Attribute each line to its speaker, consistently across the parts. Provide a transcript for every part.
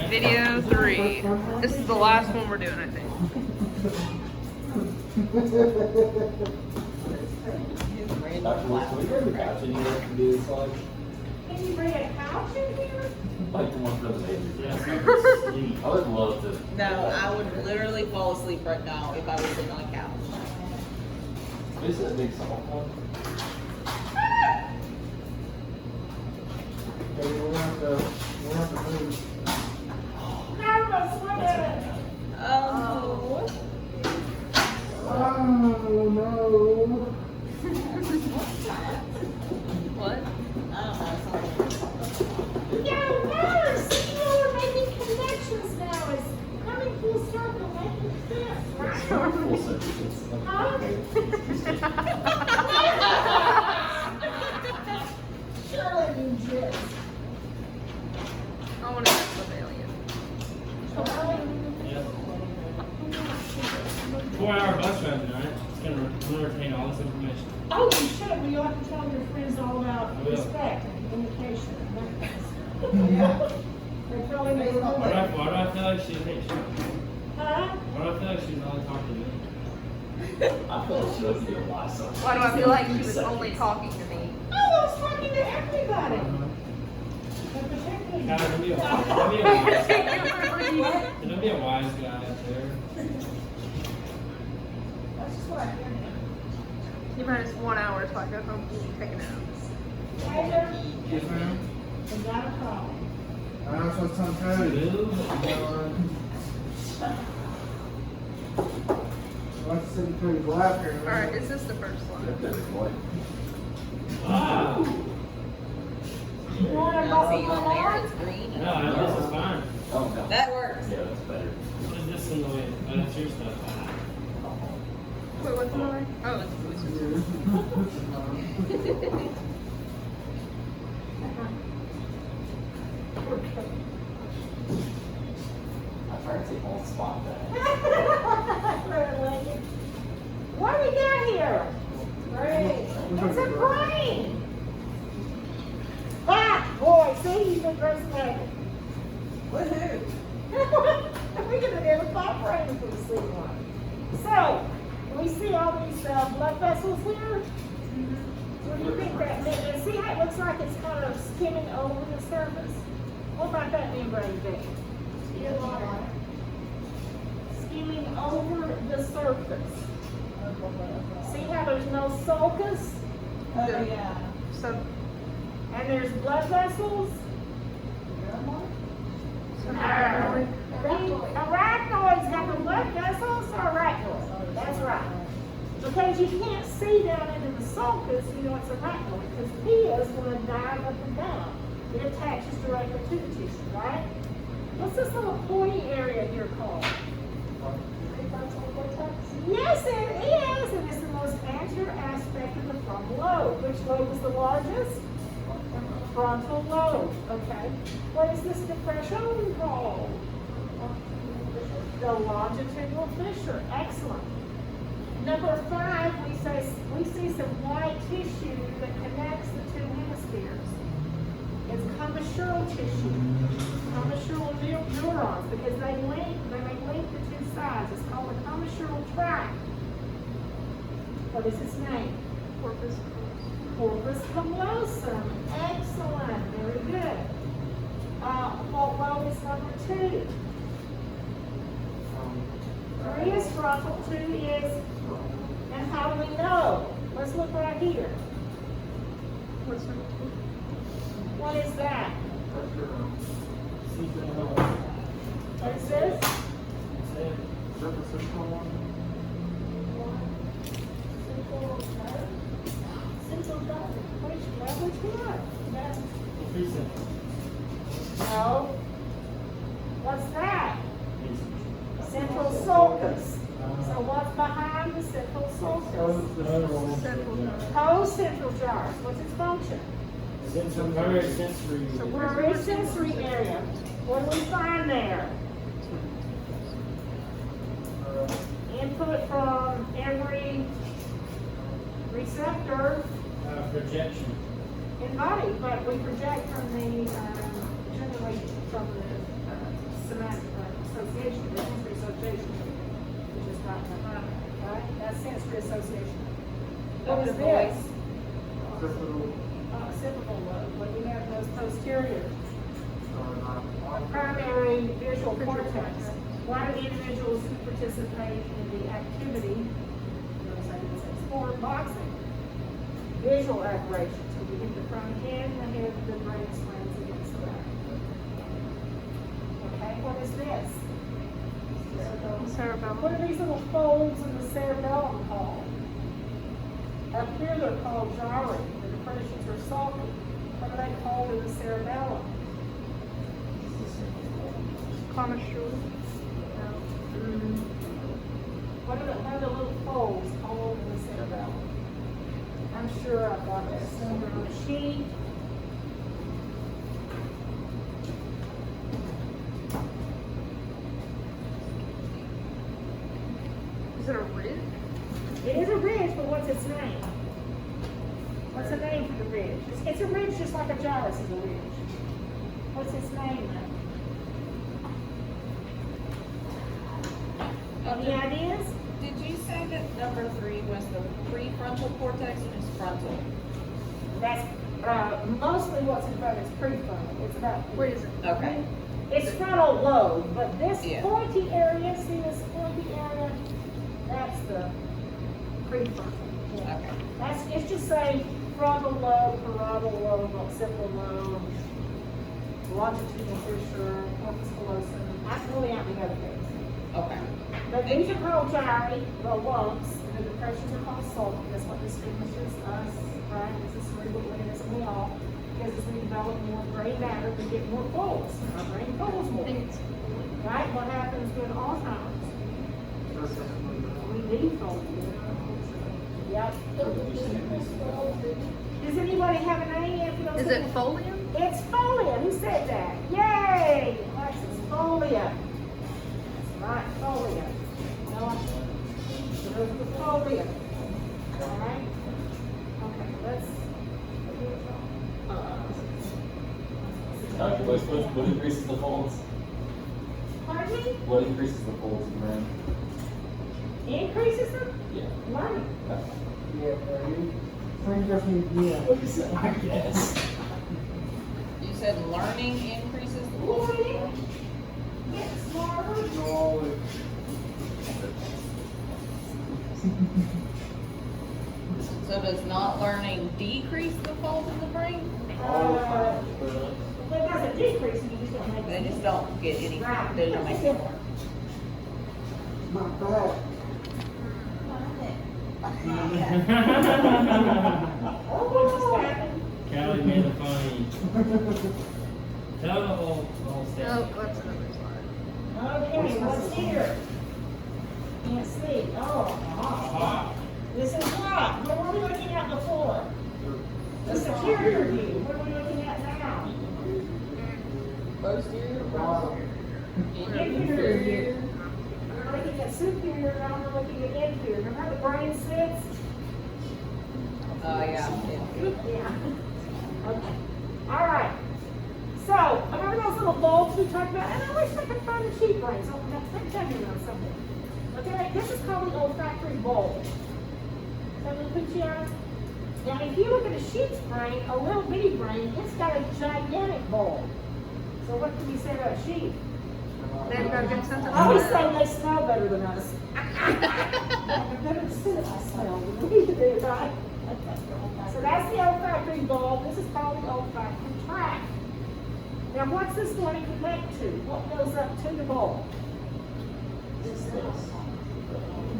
Speaker 1: Video 3. This is the last one we're doing, I think.
Speaker 2: Can you bring a couch in here?
Speaker 3: Like the one for the baby. I would love to.
Speaker 4: No, I would literally fall asleep right now if I was sitting on a couch.
Speaker 3: Is it a big soft one?
Speaker 5: We'll have to move.
Speaker 2: Carlos, look at it.
Speaker 4: Oh.
Speaker 5: Oh no.
Speaker 1: What?
Speaker 4: I don't know, something.
Speaker 2: Yo, nurse, you're making connections now. It's coming full circle, making sense, right?
Speaker 3: Full sentences.
Speaker 2: Huh? Surely you just.
Speaker 1: I want to mess with alien.
Speaker 6: 4-hour bus ride tonight. It's gonna retain all this information.
Speaker 2: Oh, you should. Well, you'll have to tell your friends all about
Speaker 6: I will.
Speaker 2: respect and communication and that kind of stuff. Yeah. They probably may
Speaker 6: Why do
Speaker 2: remember.
Speaker 6: I feel like she's hates you?
Speaker 2: Huh?
Speaker 6: Why do I feel like she's only talking to me?
Speaker 3: I feel like she doesn't get a lot of
Speaker 1: Why do I feel like she was only talking to me?
Speaker 2: Oh, I was talking to everybody. But particularly.
Speaker 6: God, there'll be a wise guy up there.
Speaker 2: That's just what I hear now.
Speaker 1: You minus 1 hour till I go home and take a nap.
Speaker 2: Taylor,
Speaker 5: Yes, ma'am.
Speaker 2: we got a call.
Speaker 5: I'm supposed to tell Cody. Let's see Cody's laughter.
Speaker 1: Alright, is this the first one?
Speaker 6: Ah!
Speaker 2: You want to
Speaker 4: No,
Speaker 2: go
Speaker 4: see, on there
Speaker 2: on?
Speaker 4: it's green.
Speaker 6: No, this is fine.
Speaker 3: Oh, no.
Speaker 4: That works.
Speaker 3: Yeah, that's better.
Speaker 6: Put this in the way. Oh, that's your stuff.
Speaker 1: Wait, what's the number? Oh, it's
Speaker 3: I tried to take all the spot back.
Speaker 2: What do we got here? Great. It's a brain. Ah, boy, see, he's been resonating.
Speaker 4: Woohoo.
Speaker 2: We're gonna do a pop brain if we see one. So, we see all these blood vessels here. What do you think that means? And see how it looks like it's kind of skimming over the surface? What about that membrane thing? Skimming over the surface. See how there's no sulcus?
Speaker 4: Oh, yeah.
Speaker 1: So,
Speaker 2: And there's blood vessels? Arachnoids have the blood vessels or arachnoid? That's right. Because you can't see down into the sulcus, you know it's arachnoid, because pia is going to dive up and down. It attaches directly to the tissue, right? What's this little pointy area here called? Yes, it is, and it's the most anterior aspect of the frontal lobe. Which lobe is the largest? Frontal lobe, okay. What is this depression called? The longitudinal fissure, excellent. Number 5, we see some white tissue that connects the two hemispheres. It's commissural tissue, commissural neurons, because they link the two sides. It's called the commissural tract. What is its name?
Speaker 1: corpus.
Speaker 2: Corpus callosum. Excellent. Very good. What lobe is number 2? 3 is frontal, 2 is, and how do we know? Let's look right here.
Speaker 1: What's number 2?
Speaker 2: What is that? What is this? Central nerve. Which one? No. What's that? Central sulcus. So what's behind the central sulcus? Co-central gyres. What's its function?
Speaker 6: Very sensory.
Speaker 2: Very sensory area. What do we find there? Input from every receptor
Speaker 6: Projection.
Speaker 2: in body, but we project from the generally from the the association. What is
Speaker 4: Dr.
Speaker 2: this?
Speaker 5: Occipital.
Speaker 2: Occipital lobe. What do we have most posterior?
Speaker 5: Not.
Speaker 2: Primary visual cortex. Why do individuals who participate in the activity, notice I didn't say sport, boxing, visual aberrations? When you hit the front end, the brain slams against the back. Okay, what is this?
Speaker 1: Cerebellum.
Speaker 2: What are these little folds in the cerebellum called? Up here they're called gyri. The depressions are salty. What are they called in the cerebellum?
Speaker 1: Connoisseur.
Speaker 2: What are the little folds called in the cerebellum? I'm sure I've got this number on a sheet.
Speaker 1: Is it a ridge?
Speaker 2: It is a ridge, but what's its name? What's the name for the ridge? It's a ridge just like a gyrus is a ridge. What's its name then? Any ideas?
Speaker 4: Did you say that number 3 was the prefrontal cortex or just frontal?
Speaker 2: That's mostly what's in front is prefrontal. It's about
Speaker 1: Where is it?
Speaker 4: Okay.
Speaker 2: it's frontal lobe, but this
Speaker 4: Yeah.
Speaker 2: pointy area, see this pointy area? That's the prefrontal. Yeah.
Speaker 4: Okay.
Speaker 2: It's just saying frontal lobe, parietal lobe, occipital lobe, longitudinal fissure, corpus callosum. That's really out the other things.
Speaker 4: Okay.
Speaker 2: But these are called gyri, the lumps, and the depressions are called sulci. That's what distinguishes us, right? This is cerebral organism we all. Because as we develop more gray matter, we get more folds. Our brain folds
Speaker 1: I
Speaker 2: more.
Speaker 1: think it's
Speaker 2: Right? What happens with Alzheimer's? We need folds. Yep. Does anybody have an name? If you don't
Speaker 1: Is
Speaker 2: say
Speaker 1: it folium?
Speaker 2: It's folia. Who said that? Yay! Alexis, folia. That's right, folia. No, there's the folia. All right. Okay, let's.
Speaker 3: Dr. Bush, what increases the folds?
Speaker 2: Pardon me?
Speaker 3: What increases the folds in the brain?
Speaker 2: Increases them?
Speaker 3: Yeah.
Speaker 2: Learning.
Speaker 5: Yeah, right. Frank just needs, yeah.
Speaker 3: I guess.
Speaker 4: You said learning increases the force?
Speaker 2: Learning. Get smarter.
Speaker 5: Knowledge.
Speaker 4: So does not learning decrease the folds in the brain?
Speaker 2: Well, it doesn't decrease, you just don't make
Speaker 4: They
Speaker 2: it.
Speaker 4: just don't get any,
Speaker 2: Right.
Speaker 4: they don't make it more.
Speaker 5: Not bad.
Speaker 2: What just happened?
Speaker 6: Callie made it funny. Tell the whole
Speaker 1: Oh,
Speaker 6: statement.
Speaker 1: that's another slide.
Speaker 2: Okay, what's here? Can't see. Oh,
Speaker 6: Aha.
Speaker 2: this is what? What were we looking at before? The superior view. What are we looking at now?
Speaker 4: Posterior,
Speaker 2: Inferior view. We're looking at superior, now we're looking at inferior. Remember how the brain sits?
Speaker 4: yeah.
Speaker 2: Yeah. Okay. All right. So, remember those little bulbs we talked about? And I wish I could find the sheep brain. So, let me tell you about something. Okay, this is called the olfactory bulb. So, I'm going to put you on. Now, if you look at a sheep's brain, a little bitty brain, it's got a gigantic bulb. So, what can you say about sheep?
Speaker 1: They've got good sense of
Speaker 2: I always
Speaker 1: smell.
Speaker 2: say they smell better than us. They're better sense of smell than we do, right? So that's the olfactory bulb. This is called the olfactory tract. Now, what's this going to connect to? What goes up to the bulb?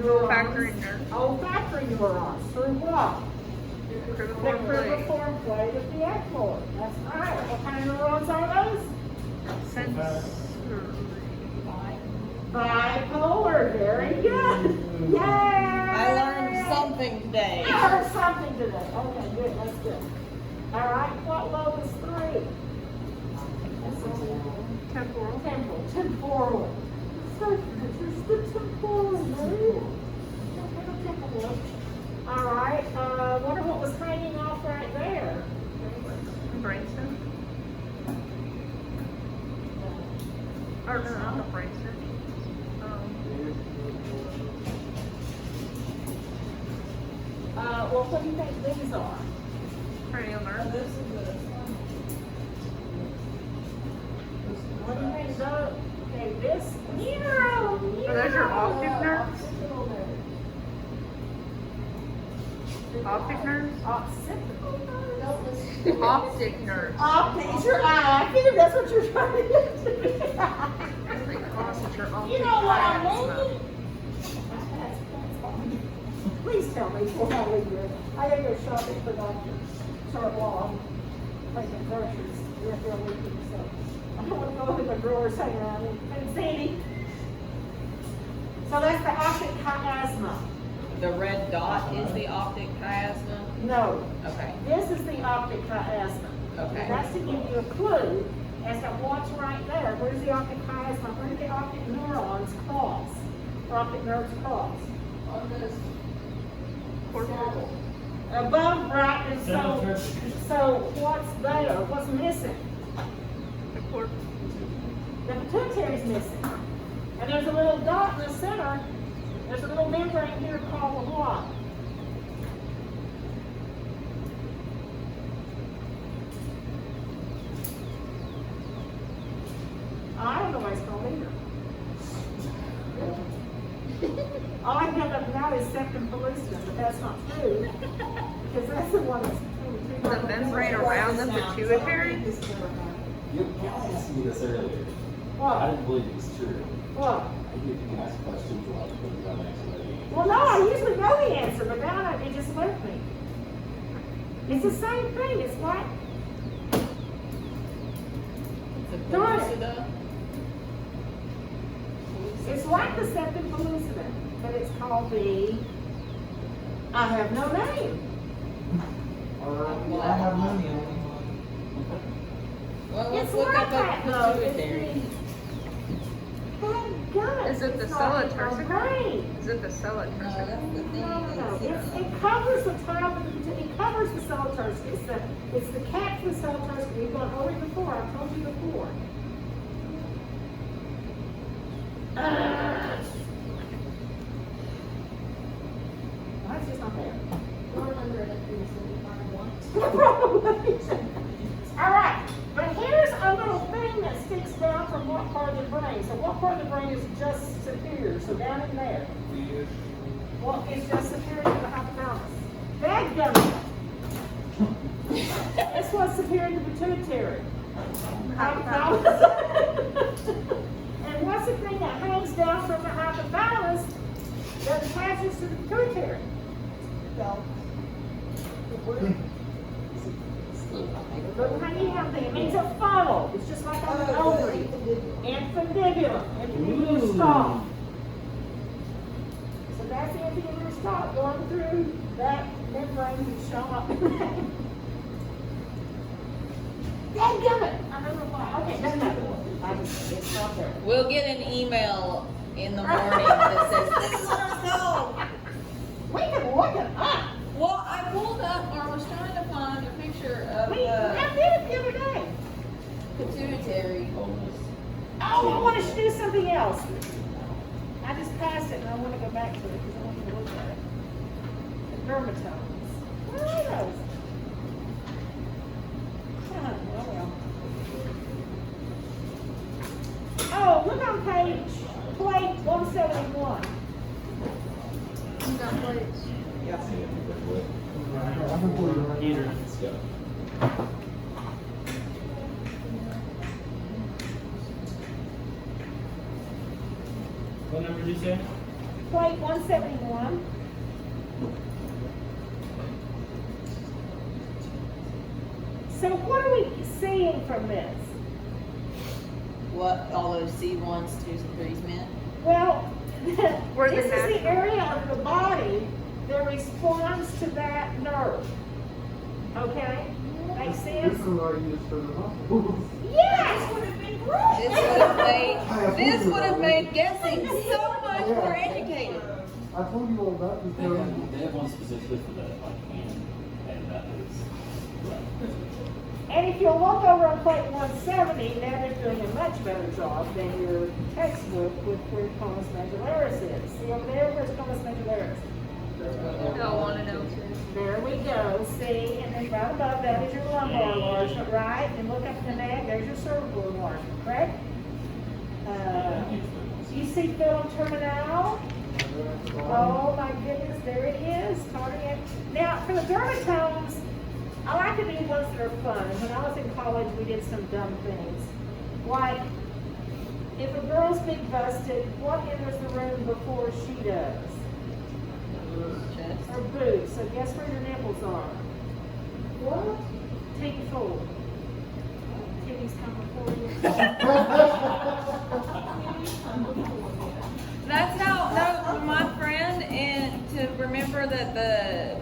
Speaker 1: Olfactory nerve.
Speaker 2: Olfactory neurons. Through what? The
Speaker 1: Cribriform blade.
Speaker 2: cribriform blade of the ecmoid. That's right. What kind of neurons are those? Bipolar. Very good. Yay!
Speaker 4: I learned something today.
Speaker 2: I learned something today. Okay, good. That's good. All right. What lobe is 3?
Speaker 1: Temporal.
Speaker 2: Temporal. Temporal. So this is the temporal lobe. Temporal. All right. Wonder what was hanging off right there.
Speaker 1: Brainstem. Or no, not the brainstem.
Speaker 2: Well, what do you think these are?
Speaker 1: Cranial nerve.
Speaker 4: This is this one.
Speaker 2: What do you think those? Okay, this. Neuro.
Speaker 1: those your optic nerves?
Speaker 2: Occipital nerve.
Speaker 1: Optic nerves?
Speaker 2: Occipital nerve?
Speaker 1: Optic nerves.
Speaker 2: Optic, it's your eye. I figured that's what you're trying to get to.
Speaker 1: They cross at your optic
Speaker 2: You know what I
Speaker 1: chiasma.
Speaker 2: mean? Please tell me before I leave here. I gotta go shopping for Dr. Charlotte, making groceries. We're here leaving, so I don't want to go in the drawers hanging around and Sandy. So that's the optic chiasma.
Speaker 4: The red dot is the optic chiasma?
Speaker 2: No,
Speaker 4: Okay,
Speaker 2: this is the optic chiasma.
Speaker 4: okay.
Speaker 2: And that's to give you a clue as to what's right there. Where's the optic chiasma? Where do the optic neurons cross? Or optic nerves cross?
Speaker 4: On this.
Speaker 2: Above, right, and
Speaker 6: Seven
Speaker 2: so,
Speaker 6: churches.
Speaker 2: so what's there? What's missing?
Speaker 1: The cord.
Speaker 2: The pituitary's missing. And there's a little dot in the center. There's a little membrane here called the what? I don't know what it's called either. All I have up now is septum pellucidum, but that's not true. Because that's the one that's between the two.
Speaker 1: The membrane around the pituitary?
Speaker 3: You asked me this earlier. I
Speaker 2: What?
Speaker 3: didn't believe it was true.
Speaker 2: What?
Speaker 3: You can ask questions like, what does that actually mean?
Speaker 2: Well, no, I usually know the answer, but now it just left me. It's the same thing. It's like,
Speaker 4: The
Speaker 2: Darn it.
Speaker 4: pellucida.
Speaker 2: it's like the septum pellucidum, but it's called the, I have no name.
Speaker 5: I have money on
Speaker 4: Well, let's
Speaker 2: It's
Speaker 4: look
Speaker 2: like
Speaker 4: up
Speaker 2: that,
Speaker 4: the
Speaker 2: though. It's
Speaker 4: pituitary.
Speaker 2: Thank God.
Speaker 1: Is it the
Speaker 2: It's not in
Speaker 1: cella
Speaker 2: my
Speaker 1: turcica?
Speaker 2: brain.
Speaker 1: Is it the cella
Speaker 4: No,
Speaker 1: turcica?
Speaker 4: that's the thing.
Speaker 2: No. It covers the top of the pituitary. It covers the cella turcica. It's the cap for the cella turcica. You've gone over it before. I've told you before. Why is this not there? Probably. All right, but here's a little thing that sticks down from what part of the brain. So what part of the brain is just superior? So down in there. What is just superior to the hypothalamus? Dadgummit. This one's superior to the pituitary. Hypothalamus. And what's the thing that hangs down from the hypothalamus that attaches to the pituitary? Little honey ham thing. It means a funnel. It's just like on the ovary. Infundibulum. Infundibulum stalk. So that's the infundibulum stalk going through that membrane that's shown up. Dadgummit! I remember why. Okay, that's not it's not there.
Speaker 4: We'll get an email in the morning that says, this is what I know.
Speaker 2: We can look it up.
Speaker 4: Well, I pulled up, or was trying to find a picture of
Speaker 2: I
Speaker 4: the
Speaker 2: did it the other day.
Speaker 4: pituitary.
Speaker 2: Oh, I want to do something else. I just passed it and I want to go back to it because I want you to look at it. The dermatomes. Where are those? Well. Oh, look on plate 171.
Speaker 1: You got plates.
Speaker 5: I can pull you right
Speaker 6: Peter.
Speaker 5: now.
Speaker 3: Let's go.
Speaker 6: What number did you say?
Speaker 2: Plate 171. So what are we seeing from this?
Speaker 4: What all those C1s, 2s, and 3s meant?
Speaker 2: Well,
Speaker 1: Where the
Speaker 2: this is the
Speaker 1: natural-
Speaker 2: area of the body that responds to that nerve. Okay? Makes
Speaker 5: This
Speaker 2: sense?
Speaker 5: is what I use for the hospitals.
Speaker 2: Yes! Would have been great!
Speaker 4: This would have made guessing so much more educated.
Speaker 5: I told you all that because
Speaker 3: They have one specifically for the like hand, and that is
Speaker 2: And if you'll look over on plate 170, now they're doing a much better job than your textbook with where conus medullaris is. See over there, where's conus medullaris?
Speaker 1: They'll want to know too.
Speaker 2: There we go, see, and then right above that is your lumbar enlargement, right? And look up the neck, there's your cervical enlargement, correct? You see film terminal? Oh my goodness, there it is, cardiac. Now, for the dermatomes, I like to do ones that are fun. When I was in college, we did some dumb things. Like, if a girl's big busted, what enters the room before she does? Her boobs. So guess where your nipples are? What? Take it forward. Titties come before you.
Speaker 4: That's how my friend, and to remember that the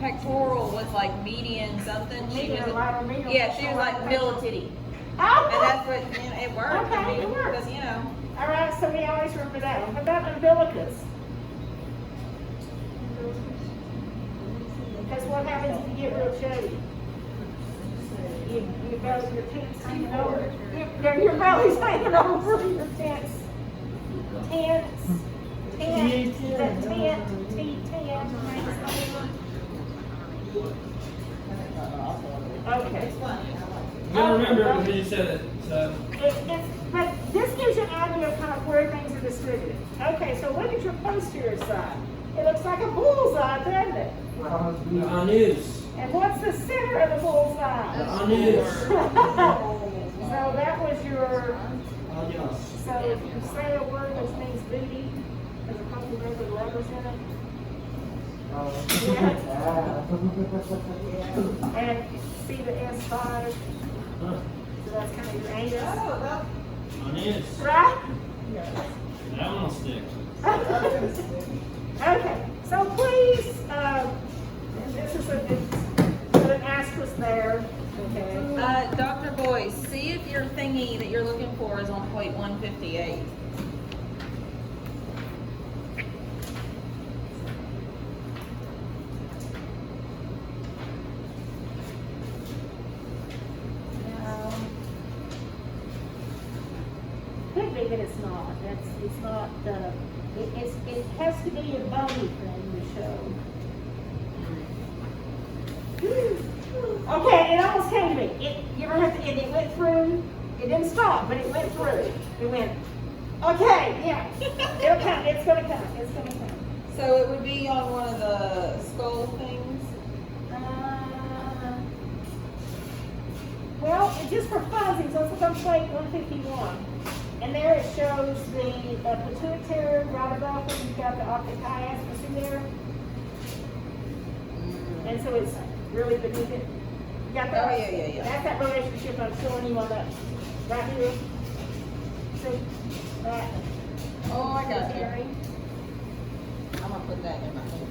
Speaker 4: pectoral was like median something. She
Speaker 2: Median,
Speaker 4: was,
Speaker 2: lateral medial,
Speaker 4: she was like middle titty.
Speaker 2: Oh,
Speaker 4: And that's what, it worked.
Speaker 2: Okay,
Speaker 4: I mean,
Speaker 2: it worked.
Speaker 4: because, you know.
Speaker 2: all right, so we always remember that one. What about umbilicus? Because what happens if you get real chubby? You go, your tits hanging over. Your belly's hanging over your tits. Tents. Tent. The tent. T-tent. Okay.
Speaker 6: You gotta remember because you said it, so.
Speaker 2: But this gives you an idea of kind of where things are distributed. Okay, so look at your posterior side. It looks like a bullseye, doesn't it?
Speaker 6: The anus.
Speaker 2: And what's the center of the bullseye?
Speaker 6: The anus.
Speaker 2: So that was your,
Speaker 6: Anus.
Speaker 2: so if you say a word which means booty, there's a couple of other letters in it. And see the S5,
Speaker 6: Huh.
Speaker 2: so that's kind of your anus.
Speaker 6: Anus.
Speaker 2: Right?
Speaker 6: That one will stick.
Speaker 2: Okay, so please, this is put an asterisk there, okay?
Speaker 4: Dr. Boyce, see if your thingy that you're looking for is on plate 158.
Speaker 2: Could be, but it's not. It's not, it has to be a bony thing to show. Okay, it almost came to me. You ever have to, and it went through, it didn't stop, but it went through. It went, okay, yeah. It'll come, it's gonna come, it's gonna come.
Speaker 4: So it would be on one of the skull things.
Speaker 2: Well, it's just for funsies, let's look on plate 151. And there it shows the pituitary right above it. You've got the optic chiasmus in there. And so it's really beneath it. You got that?
Speaker 4: Oh, yeah.
Speaker 2: That's that relationship I'm showing you on that, right here. See? That.
Speaker 4: Oh, I got you.
Speaker 2: pituitary.
Speaker 4: I'm gonna put that in my hand.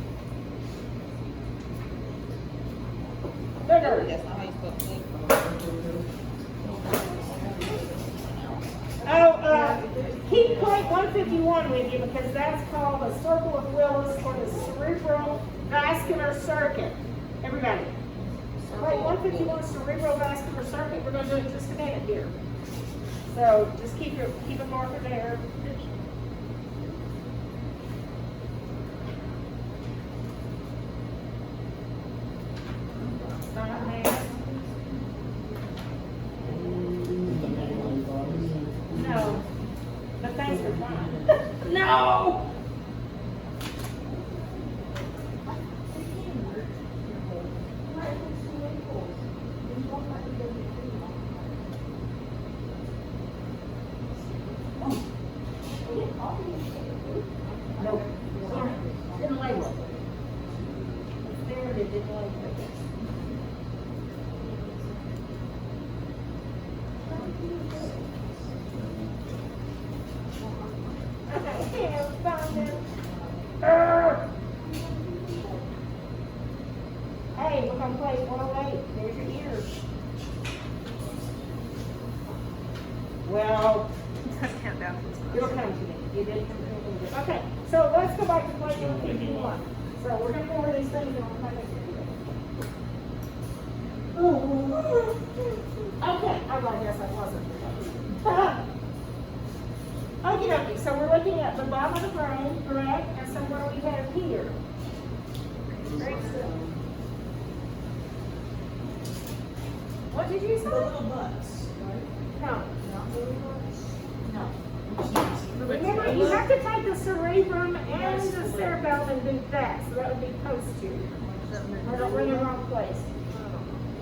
Speaker 2: Bigger.
Speaker 4: That's not how you supposed to think.
Speaker 2: Keep plate 151 with you because that's called the circle of Willis or the cerebrovascular circuit. Everybody. Plate 151 cerebrovascular circuit. We're going to do it in just a minute here. So just keep a marker there. No. But thanks for trying. No! Nope. Didn't label it. It's there, but it didn't label it. Hey, look on plate 108. There's your ears. Well,
Speaker 1: Count down to this one.
Speaker 2: it'll come to me. You did come to me. Okay, so let's go back to plate 151. So we're going to go over these things and we'll come back to it. Okay, I guess I wasn't. Okay, so we're looking at the bottom of the brain, correct? And so what do we have here? What did you say?
Speaker 7: The little butts, right?
Speaker 2: No.
Speaker 7: Not little butts?
Speaker 2: No.
Speaker 7: No.
Speaker 2: Remember, you have to take the cerebrum and the cerebellum and do that, so that would be posterior. We're in the wrong place.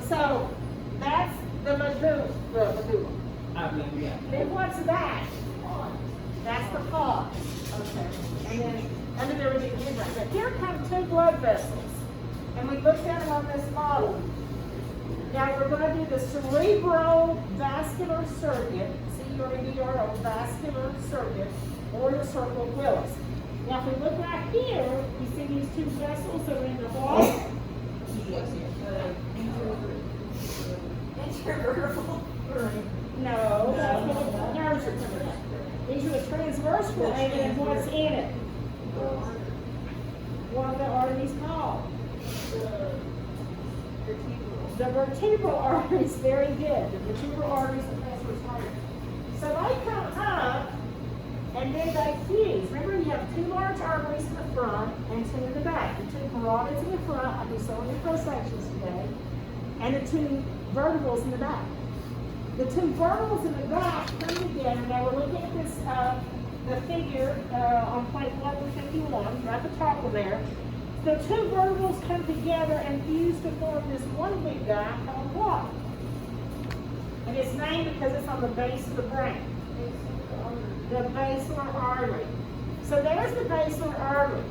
Speaker 2: So, that's the medulla.
Speaker 6: Yeah.
Speaker 2: Then what's that? That's the pons. Okay. And then, under there would be the membrane. But here come two blood vessels. And we looked at them on this model. Now we're going to do the cerebrovascular circuit, C-U-R-E-B-R-O, vascular circuit, or the circle of Willis. Now if we look right here, you see these two vessels that are in the wall? No, that's what the nerves are coming up. These are the transverse related and what's in it? What are the arteries called? The vertebral arteries, very good. The vertebral arteries and transverse arteries. So they come up and then they fuse. Remember, you have two large arteries in the front and two in the back. The two carotids in the front, I'll do so many cross-sections today, and the two vertebrals in the back. The two vertebrals in the back come together. Now we're looking at this, the figure on plate 1151, right at the top of there. The two vertebrals come together and fuse to form this one big guy called what? And it's named because it's on the base of the brain. The basilar artery. So there's the basilar artery.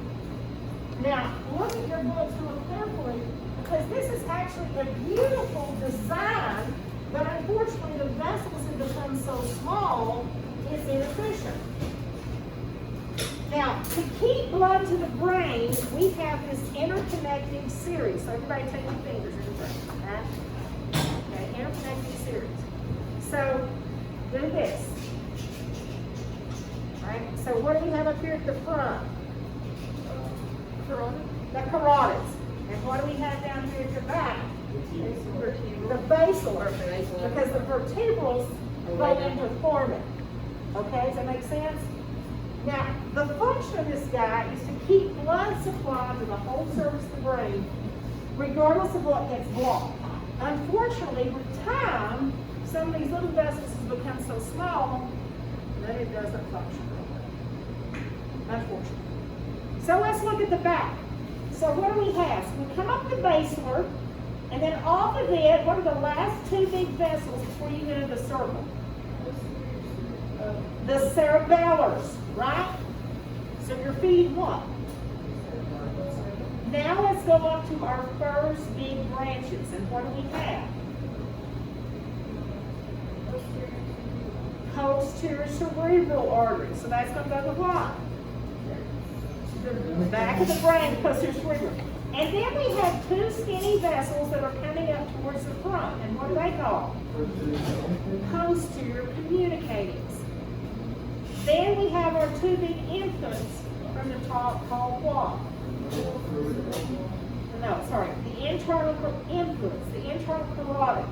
Speaker 2: Now, look at your books real carefully, because this is actually a beautiful design, but unfortunately the vessels have become so small, it's inefficient. Now, to keep blood to the brain, we have this interconnecting series. So everybody take your fingers in the brain. Okay, interconnecting series. So, do this. Alright, so what do we have up here at the front? The carotids. And what do we have down here at the back? The basilar. Because the vertebrals go into forming. Okay, does that make sense? Now, the function of this guy is to keep blood supplied to the whole surface of the brain, regardless of what gets blocked. Unfortunately, with time, some of these little vessels have become so small that it doesn't function real well. Unfortunately. So let's look at the back. So what do we have? So we come up the basilar, and then off of it, what are the last two big vessels before you get into the circle? The cerebellars, right? So you're feeding what? Now let's go up to our first big branches. And what do we have? Posterior cerebral artery. So that's going to go to what? The back of the brain, posterior cerebral. And then we have two skinny vessels that are coming up towards the front. And what do they call? Posterior communicatings. Then we have our two big infants from the top called what? No, sorry, the internal infants, the internal carotid.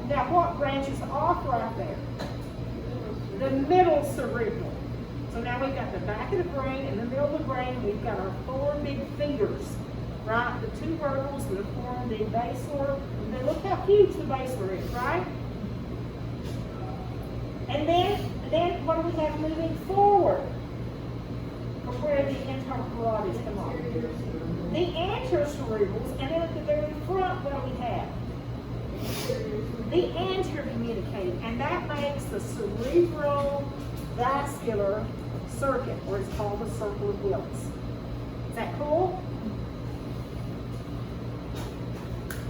Speaker 2: Now what branches off right there? The middle cerebral. So now we've got the back of the brain and the middle of the brain, and we've got our four big fingers, right? The two vertebrals that form the basilar. Now look how huge the basilar is, right? And then what do we have moving forward from where the internal carotids come on? The anterior cerebrals, and then at the very front, what do we have? The anterior communicating, and that makes the cerebrovascular circuit, or it's called the circle of Willis. Is that cool?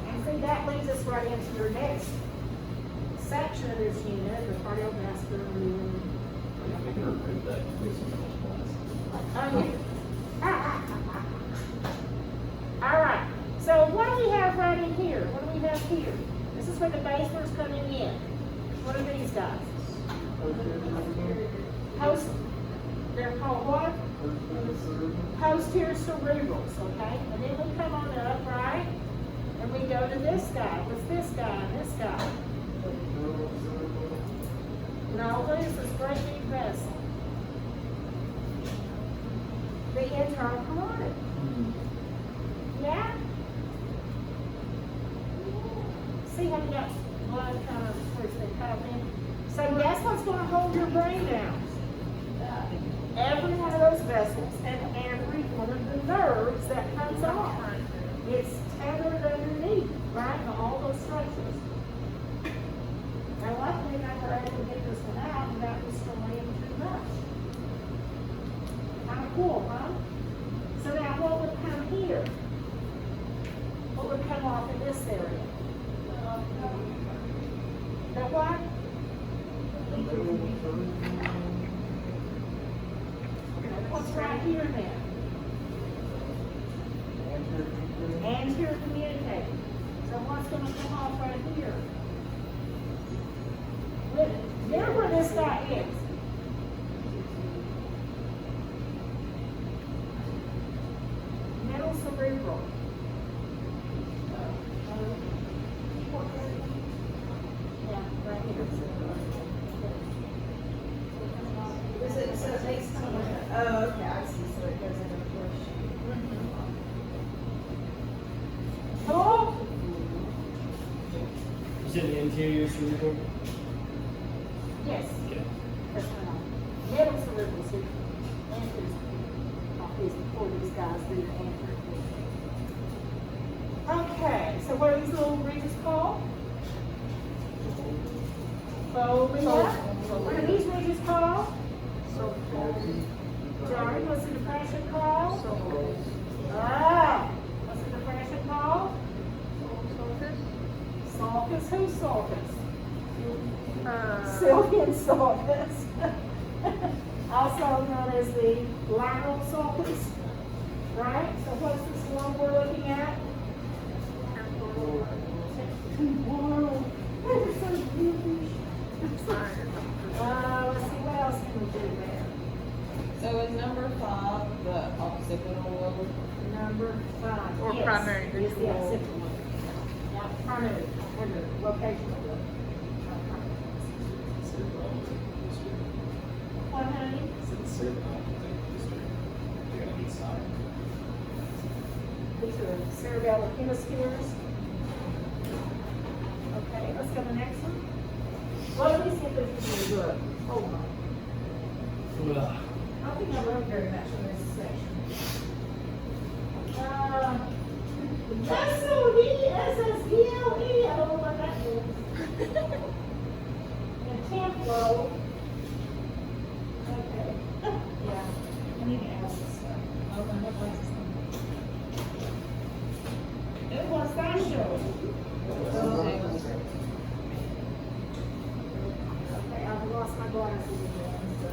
Speaker 2: And see, that leads us right into your next section of this unit, the cardiovascular unit.
Speaker 3: We can remove that.
Speaker 2: Okay. All right. So what do we have right in here? What do we have here? This is where the baselars coming in. What are these guys? They're called what? Posterior cerebrals, okay? And then we come on up, right? And we go to this guy. What's this guy and this guy? No, what is this great big vessel? The internal carotid. Yeah? See how you got blood kind of, where's they come in? So guess what's gonna hold your brain down? Every one of those vessels and every one of the nerves that comes off. It's tethered underneath, right, to all those structures. Now luckily I were able to get this one out without destroying too much. Kind of cool, huh? So now what would come here? What would come off in this area? The what? What's right here then? Anterior communicating. So what's going to come off right here? Look, there where this guy is. Middle cerebral. Yeah, right here.
Speaker 7: Is it, so it makes kind of like a, oh, okay, I see, so it goes in a horseshoe.
Speaker 2: Oh,
Speaker 6: You said the interior cerebral?
Speaker 2: yes.
Speaker 6: Yeah.
Speaker 2: That's right. Middle cerebral is here. Anterior. Is before these guys do the anterior. Okay, so what are these little regions called? Fovea. What are these regions called? Sorry, what's the depression called? Ah, what's the depression called? Sulcus. Who's sulcus? Silken sulcus. Also known as the lateral sulcus. Right? So what's this one we're looking at? Temporal. They're so huge. Let's see, what else can we do there?
Speaker 4: So is number 5 the occipital lobe?
Speaker 2: Number 5.
Speaker 1: Or
Speaker 2: yes,
Speaker 1: primary
Speaker 2: is the
Speaker 1: visual.
Speaker 2: occipital. Yeah, primary, and the location of the. What, honey? These are cerebellar hemispheres. Okay, let's go to the next one. Well, let me see if this is really good. Hold on.
Speaker 6: Ugh.
Speaker 2: I don't think I wrote very much in this section. SOVSSELE. I don't know what that means. And temporal. Okay. Yeah. I need to ask this stuff. Okay, what was this one? It was fascial. Okay, I've lost my glasses again, so.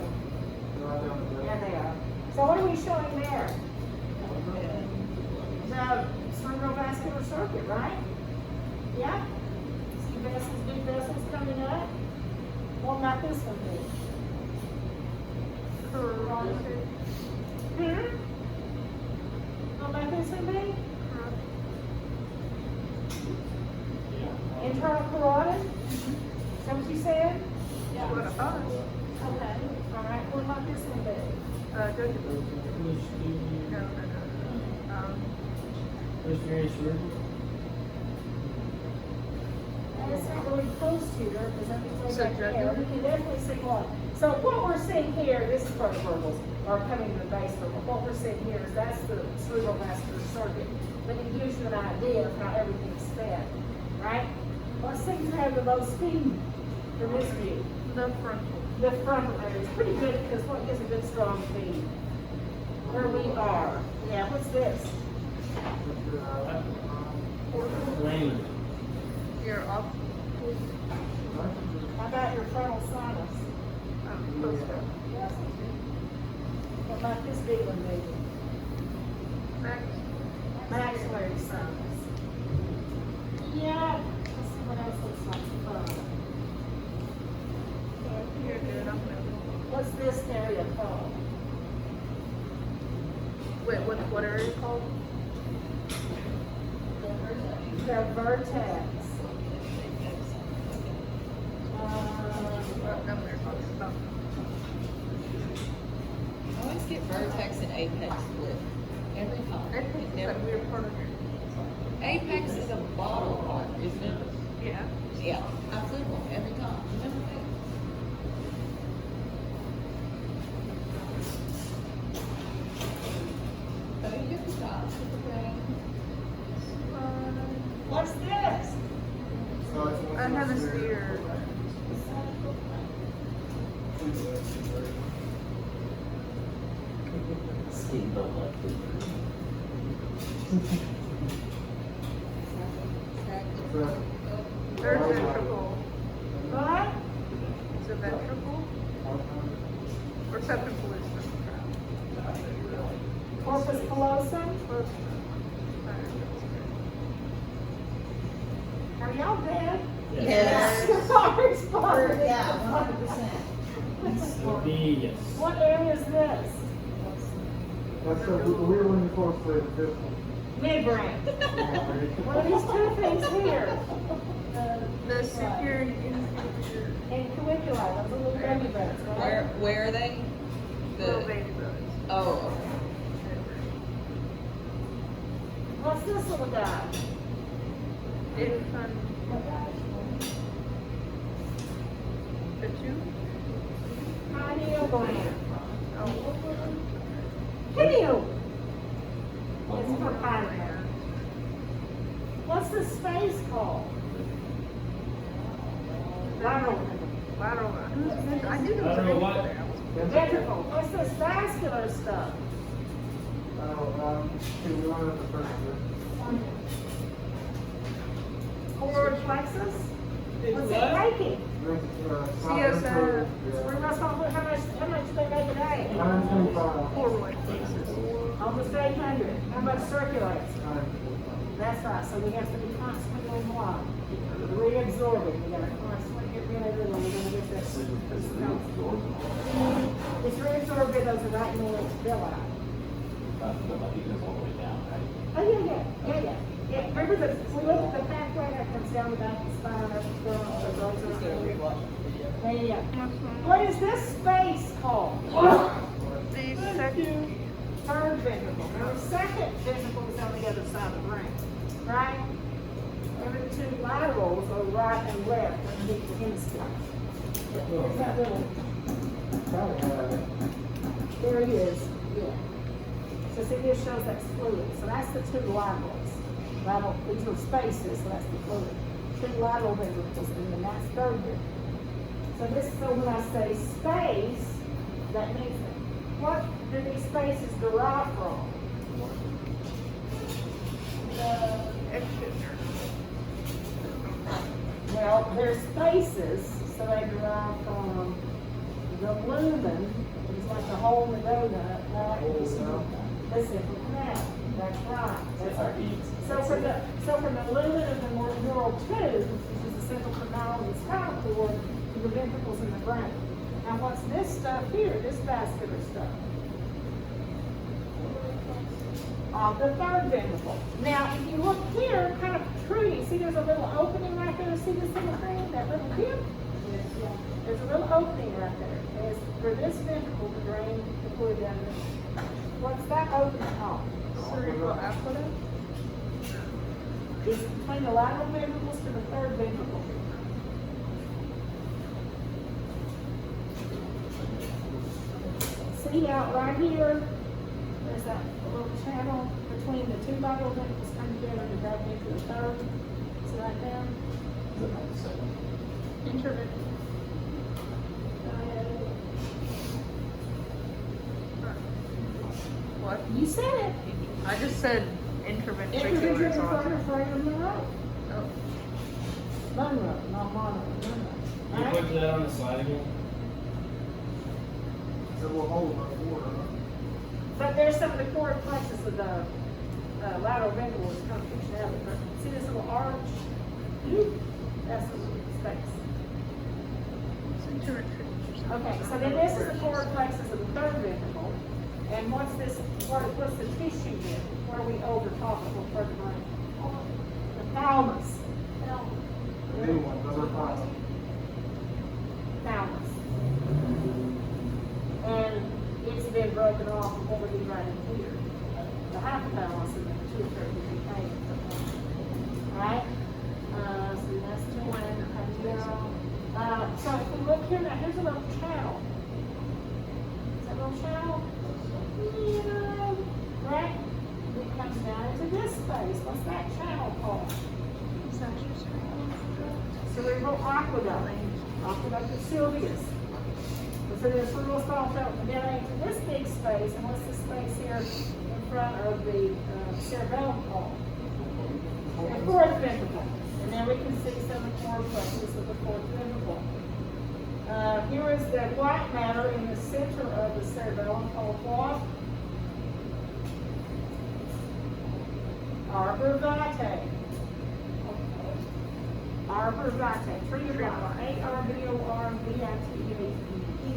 Speaker 2: Yeah, they are. So what are we showing there? The cerebrovascular circuit, right? Yeah? See vessels, big vessels coming up? What might this one be? What might this one be? Internal carotid? Is that what you said?
Speaker 1: Yeah. What about?
Speaker 2: Okay, all right, what might this one be?
Speaker 6: Posterior cerebral?
Speaker 2: And it's not really close to her, because that means
Speaker 1: So
Speaker 2: right there, we can definitely see one. So what we're seeing here, this is where the verbals are coming to the base, but what we're seeing here is that's the cerebrovascular circuit. But it gives you an idea of how everything's fed, right? What seems to have the most speed from this view?
Speaker 1: The frontal.
Speaker 2: The frontal area is pretty good, because what gives a good strong feed? Where we are. Yeah, what's this?
Speaker 6: Lane.
Speaker 1: You're up.
Speaker 2: How about your frontal sinus?
Speaker 1: Closer.
Speaker 2: Yes. What about this big one, baby?
Speaker 1: Max.
Speaker 2: Maxillary sinus. Yeah. Let's see what else looks like fun.
Speaker 1: You're good. I'm good.
Speaker 2: What's this area called?
Speaker 1: Wait, what are you called?
Speaker 2: The vertex.
Speaker 1: What we're talking about.
Speaker 4: I always get vertex and apex split.
Speaker 8: every time.
Speaker 1: I think it's like weird part of it.
Speaker 8: Apex is a bottle heart, isn't it?
Speaker 1: Yeah.
Speaker 8: Yeah, I flip them every time. Remember that? So you can stop with the brain.
Speaker 2: What's this?
Speaker 1: A hemisphere.
Speaker 3: Skin don't like food.
Speaker 1: Third ventricle.
Speaker 2: What?
Speaker 1: Is it ventricle? Or septum pollution?
Speaker 2: Corpus callosum? Are y'all dead?
Speaker 8: Yes.
Speaker 2: Sorry,
Speaker 7: Yeah, 100%.
Speaker 6: Would be yes.
Speaker 2: What area is this?
Speaker 5: That's the weird one you close to the fifth
Speaker 2: Midbrain.
Speaker 5: one.
Speaker 2: What are these two things here?
Speaker 1: The superior and inferior.
Speaker 2: And caviculi, those are little baby breaths, right?
Speaker 4: Where are they?
Speaker 1: Little
Speaker 4: The,
Speaker 1: baby brothers.
Speaker 4: oh,
Speaker 2: What's this little guy?
Speaker 1: Infant. The two?
Speaker 2: Pineal gland.
Speaker 1: Oh.
Speaker 2: Pineal. It's for pineal. What's this space called? Lateral.
Speaker 1: Lateral. I knew there was
Speaker 6: Lateral
Speaker 1: an
Speaker 6: what?
Speaker 1: infant there.
Speaker 2: Ventricle. What's this vascular stuff?
Speaker 5: We learned at the first year.
Speaker 2: Forward plexus? What's it making?
Speaker 1: CSF.
Speaker 2: We're not talking about how much they make a day.
Speaker 5: 125.
Speaker 1: Forward plexus.
Speaker 2: Almost 800. How much circulates? That's right. So we have to be constantly on what? Reabsorbing. We gotta constantly get rid of it, or we're gonna get this. It's reabsorbed because of right in the way it's fill out.
Speaker 3: But like it goes all the way down, right?
Speaker 2: Oh, yeah. Yeah, remember we look at the pathway that comes down the back of the spine, up the front, the roads are yeah. What is this space called?
Speaker 1: The second.
Speaker 2: Third ventricle. Now, the second ventricle is on the other side of the brain, right? Remember the two laterals are right and left underneath the hemisphere. There's that little, there he is, yeah. So see, this shows that's fluid. So that's the two laterals. These are spaces, so that's the fluid. Two lateral ventricles, and then that's third ventricle. So when I say space, that means what do these spaces derive from? Well, they're spaces, so they derive from the lumen, which is like the hole in the donut, right? The central canal. That's right. That's right. So from the lumen of the neural tube, which is the central canal and the spinal cord, to the ventricles in the brain. Now, what's this stuff here? This vascular stuff. The third ventricle. Now, if you look here, kind of protruding, see there's a little opening right there. See this little thing, that little tip? There's a little opening right there. And it's for this ventricle to drain the fluid down there. What's that opening called?
Speaker 1: Cerebral aqueduct.
Speaker 2: It's between the lateral ventricles to the third ventricle. See out right here, there's that little channel between the two lateral ventricles coming together to drag into the third. See right there?
Speaker 1: Intervention. What?
Speaker 2: You said it.
Speaker 1: I just said interventricular
Speaker 2: Interventricular
Speaker 1: sausage.
Speaker 2: foramen Monroe.
Speaker 1: Oh.
Speaker 2: Monroe, not Monroe, Monroe.
Speaker 6: You
Speaker 2: Alright?
Speaker 6: put that on the slide again?
Speaker 5: So we'll hold it water.
Speaker 2: But there's some of the cord plexus of the lateral ventricle is coming out. See this little arch? That's the space.
Speaker 1: It's interventricular.
Speaker 2: Okay, so then this is the cord plexus of the third ventricle. And what's this, what's the tissue here? What are we over talking about further brain? The thalamus.
Speaker 5: The new one, those are fine.
Speaker 2: Thalamus. And it's been broken off and what we do right in here. the hypothalamus, and then the pituitary decay. Right? So that's the one. So if we look here, now here's a little channel. Is that a little channel? Yeah. Right? It comes down into this space. What's that channel called? Cerebral aqueduct. Aqueduct of Sylvius. So there's little small down into this big space, and what's this space here in front of the cerebellum called? The fourth ventricle. And now we can see some of the four places of the fourth ventricle. Here is the white matter in the center of the cerebellum called what? Arbor vitae. Arbor vitae. Tree of life. A-R-B-O-R-V-I-T-E.
Speaker 1: I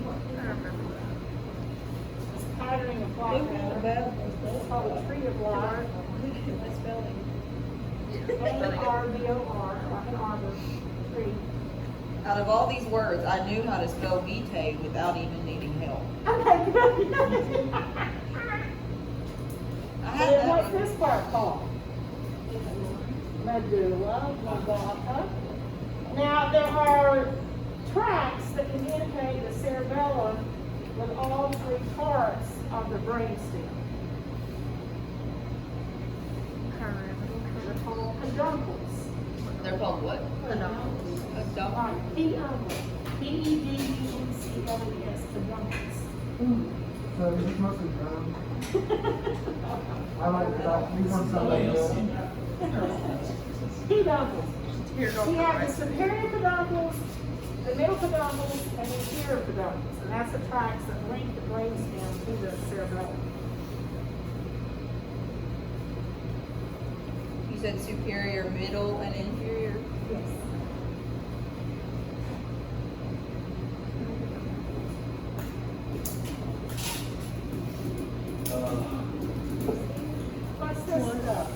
Speaker 1: remember that.
Speaker 2: This patterning of white matter. It's called a tree of life.
Speaker 4: The spelling.
Speaker 2: A-R-B-O-R, like an arbor tree.
Speaker 4: Out of all these words, I knew how to spell vitae without even needing help.
Speaker 2: Okay, good.
Speaker 4: I had
Speaker 2: And what's
Speaker 4: that.
Speaker 2: this part called? Medulla oblongata. Now, there are tracks that communicate the cerebellum with all three parts of the brainstem. They're called peduncles.
Speaker 4: They're called what?
Speaker 1: Peduncles.
Speaker 4: Peduncles.
Speaker 2: Peduncles. P-E-D-U-N-C-L-E-S, peduncles.
Speaker 5: So is this mostly brown? I like that. These ones sound like
Speaker 3: Somebody else seen
Speaker 5: that.
Speaker 2: Peduncles.
Speaker 1: Here, go
Speaker 2: So you
Speaker 1: for
Speaker 2: have the
Speaker 1: it.
Speaker 2: superior peduncles, the middle peduncles, and the inferior peduncles. And that's the tracks that link the brainstem to the cerebellum.
Speaker 4: You said superior, middle, and inferior?
Speaker 2: Yes. What's this stuff?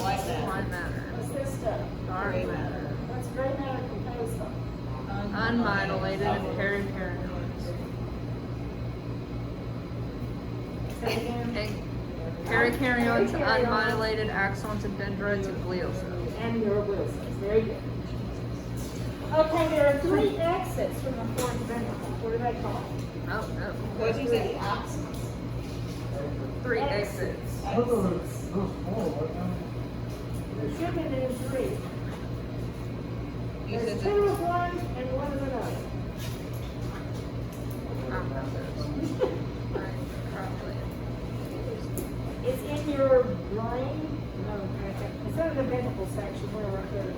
Speaker 4: Like that.
Speaker 1: White matter.
Speaker 2: What's this stuff?
Speaker 1: Dark
Speaker 4: Gray
Speaker 1: matter.
Speaker 2: What's gray matter composed of?
Speaker 1: Unmyelated and pericardials.
Speaker 2: Say it again.
Speaker 1: Pericardials, unmyelated axons and dendrites and glial cells.
Speaker 2: And your will cells. Very good. Okay, there are three exits from the fourth ventricle. What are they called?
Speaker 1: Oh, no.
Speaker 4: What did you say?
Speaker 1: Three exits.
Speaker 5: Look at those small, what
Speaker 2: There should be there three.
Speaker 4: You
Speaker 2: There's
Speaker 4: said
Speaker 2: two
Speaker 4: that.
Speaker 2: of one and one of another.
Speaker 1: I don't know this. Right, probably.
Speaker 2: It's in your brain. No, okay. It's in the ventricle section where right there.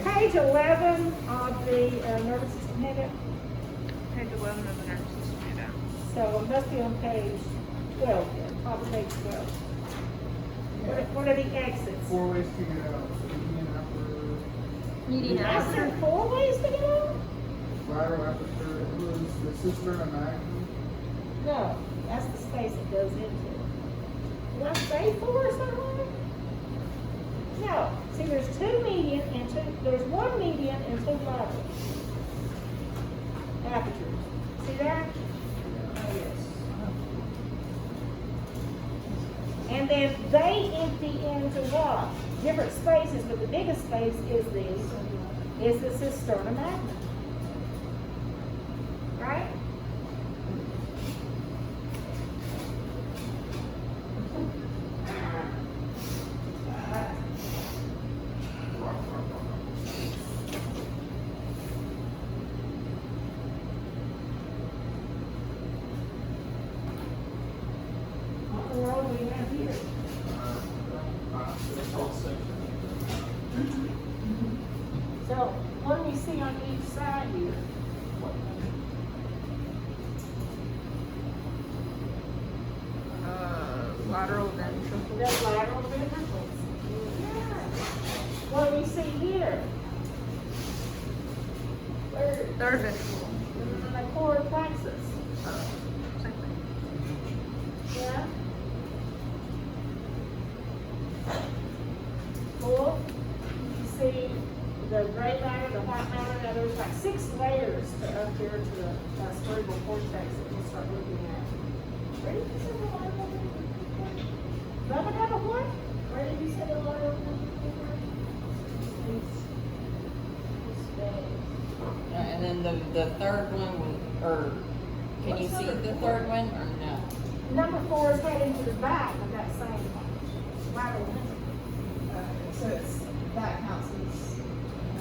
Speaker 2: Page 11 of the nervous system handout.
Speaker 1: Page 11 of the nervous system handout.
Speaker 2: So it must be on page 12, then, top of page 12. What are the exits?
Speaker 5: 4 ways to get out. So median, upper,
Speaker 1: Median
Speaker 2: Is there
Speaker 1: aperture.
Speaker 2: 4 ways to get out?
Speaker 5: lateral aperture, includes the cistern and magnum.
Speaker 2: No, that's the space it goes into. Did I say 4 somewhere? No. See, there's 2 median and 2, there's 1 median and 2 lateral apertures. See that? Oh, yes. And then they empty into what? Different spaces, but the biggest space is the cisterna magna. Right? What in the world do we have here? So, what do we see on each side here?
Speaker 1: Lateral ventricle.
Speaker 2: The lateral ventricles. What do we see here?
Speaker 1: Third ventricle.
Speaker 2: The core plexus.
Speaker 1: Same thing.
Speaker 2: Yeah? Cool. You see the gray matter, the white matter, now there's like 6 layers to up there to the cerebral cortex that we'll start looking at. Where did you say the lateral ventricle? Does it have a what? Where did you say the lateral ventricle?
Speaker 8: And then the third one, or can you see the third one or no?
Speaker 2: Number 4 is heading to the back of that same lateral ventricle.
Speaker 7: So it's, that counts as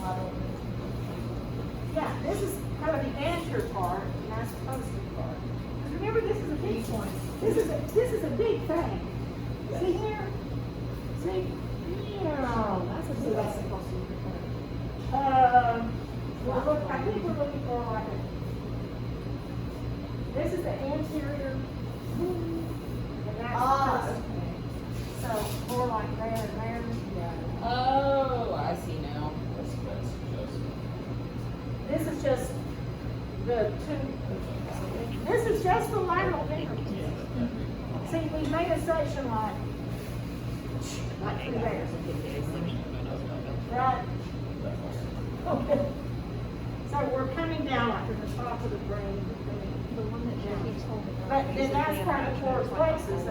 Speaker 7: lateral.
Speaker 2: Yeah, this is kind of the anterior part, and that's the posterior part. Remember, this is a big one. This is a big thing. See here? See? Yeah, that's a big posterior part. I think we're looking for like a. This is the anterior, and that's the posterior. So more like there and there. Yeah.
Speaker 8: Oh, I see now.
Speaker 2: This is just the two. This is just the lateral ventricle. See, we made a section like through there. Right? Okay. So we're coming down like to the top of the brain.
Speaker 1: The one that Jackie told me.
Speaker 2: But then that's kind of towards plexus.